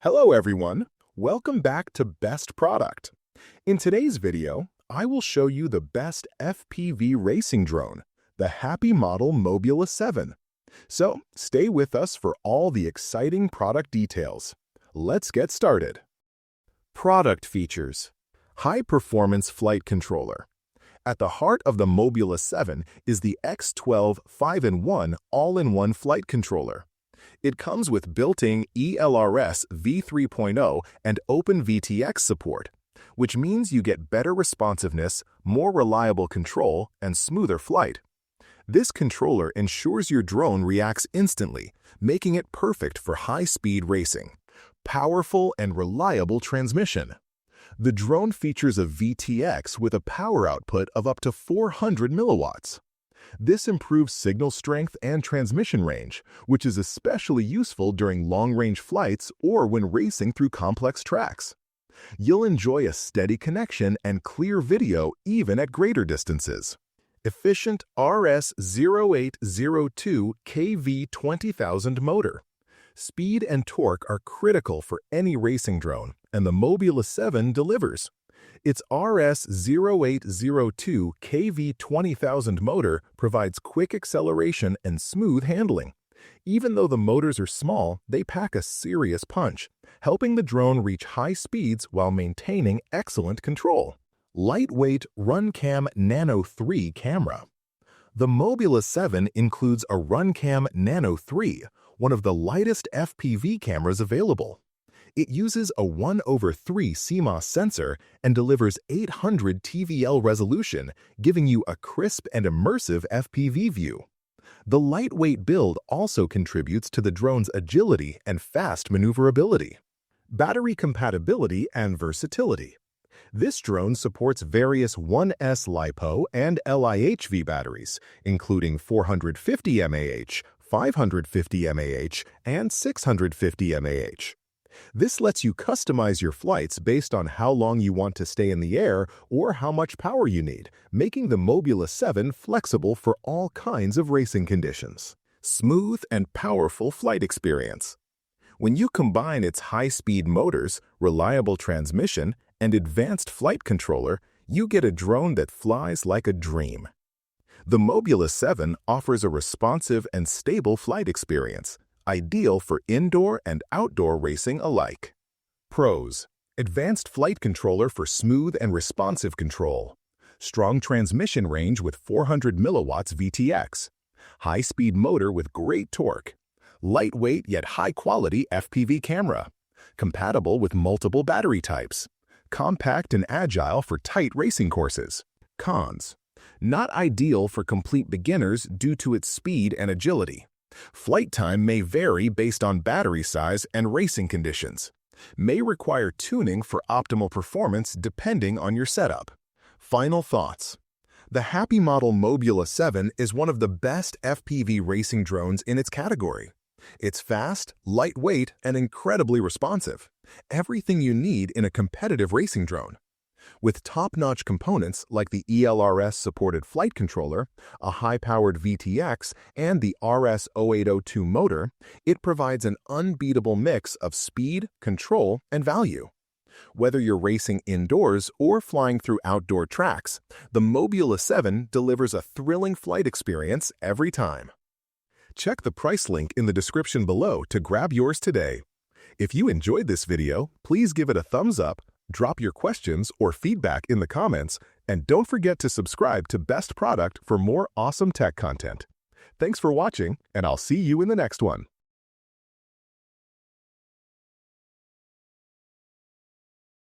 Hello everyone, welcome back to Best Product. In today's video, I will show you the best FPV racing drone, the Happy Model Mobula 7. So stay with us for all the exciting product details. Let's get started. Product features. High-performance flight controller. At the heart of the Mobula 7 is the X12 5-in-1 all-in-one flight controller. It comes with built-in ELRS v3.0 and OpenVTX support, which means you get better responsiveness, more reliable control, and smoother flight. This controller ensures your drone reacts instantly, making it perfect for high-speed racing. Powerful and reliable transmission. The drone features a VTX with a power output of up to 400 milliwatts. This improves signal strength and transmission range, which is especially useful during long-range flights or when racing through complex tracks. You'll enjoy a steady connection and clear video even at greater distances. Efficient RS0802 kV 20,000 motor. Speed and torque are critical for any racing drone, and the Mobula 7 delivers. Its RS0802 kV 20,000 motor provides quick acceleration and smooth handling. Even though the motors are small, they pack a serious punch, helping the drone reach high speeds while maintaining excellent control. Lightweight RunCam Nano 3 camera. The Mobula 7 includes a RunCam Nano 3, one of the lightest FPV cameras available. It uses a 1/3 CMOS sensor and delivers 800 TVL resolution, giving you a crisp and immersive FPV view. The lightweight build also contributes to the drone's agility and fast maneuverability. Battery compatibility and versatility. This drone supports various 1S LiPo and LiHV batteries, including 450 mAh, 550 mAh, and 650 mAh. This lets you customize your flights based on how long you want to stay in the air or how much power you need, making the Mobula 7 flexible for all kinds of racing conditions. Smooth and powerful flight experience. When you combine its high-speed motors, reliable transmission, and advanced flight controller, you get a drone that flies like a dream. The Mobula 7 offers a responsive and stable flight experience, ideal for indoor and outdoor racing alike. Pros: advanced flight controller for smooth and responsive control, strong transmission range with 400 milliwatts VTX, high-speed motor with great torque, lightweight yet high-quality FPV camera, compatible with multiple battery types, compact and agile for tight racing courses. Cons: not ideal for complete beginners due to its speed and agility. Flight time may vary based on battery size and racing conditions. May require tuning for optimal performance depending on your setup. Final thoughts. The Happy Model Mobula 7 is one of the best FPV racing drones in its category. It's fast, lightweight, and incredibly responsive. Everything you need in a competitive racing drone. With top-notch components like the ELRS-supported flight controller, a high-powered VTX, and the RS0802 motor, it provides an unbeatable mix of speed, control, and value. Whether you're racing indoors or flying through outdoor tracks, the Mobula 7 delivers a thrilling flight experience every time. Check the price link in the description below to grab yours today. If you enjoyed this video, please give it a thumbs up, drop your questions or feedback in the comments, and don't forget to subscribe to Best Product for more awesome tech content. Thanks for watching, and I'll see you in the next one.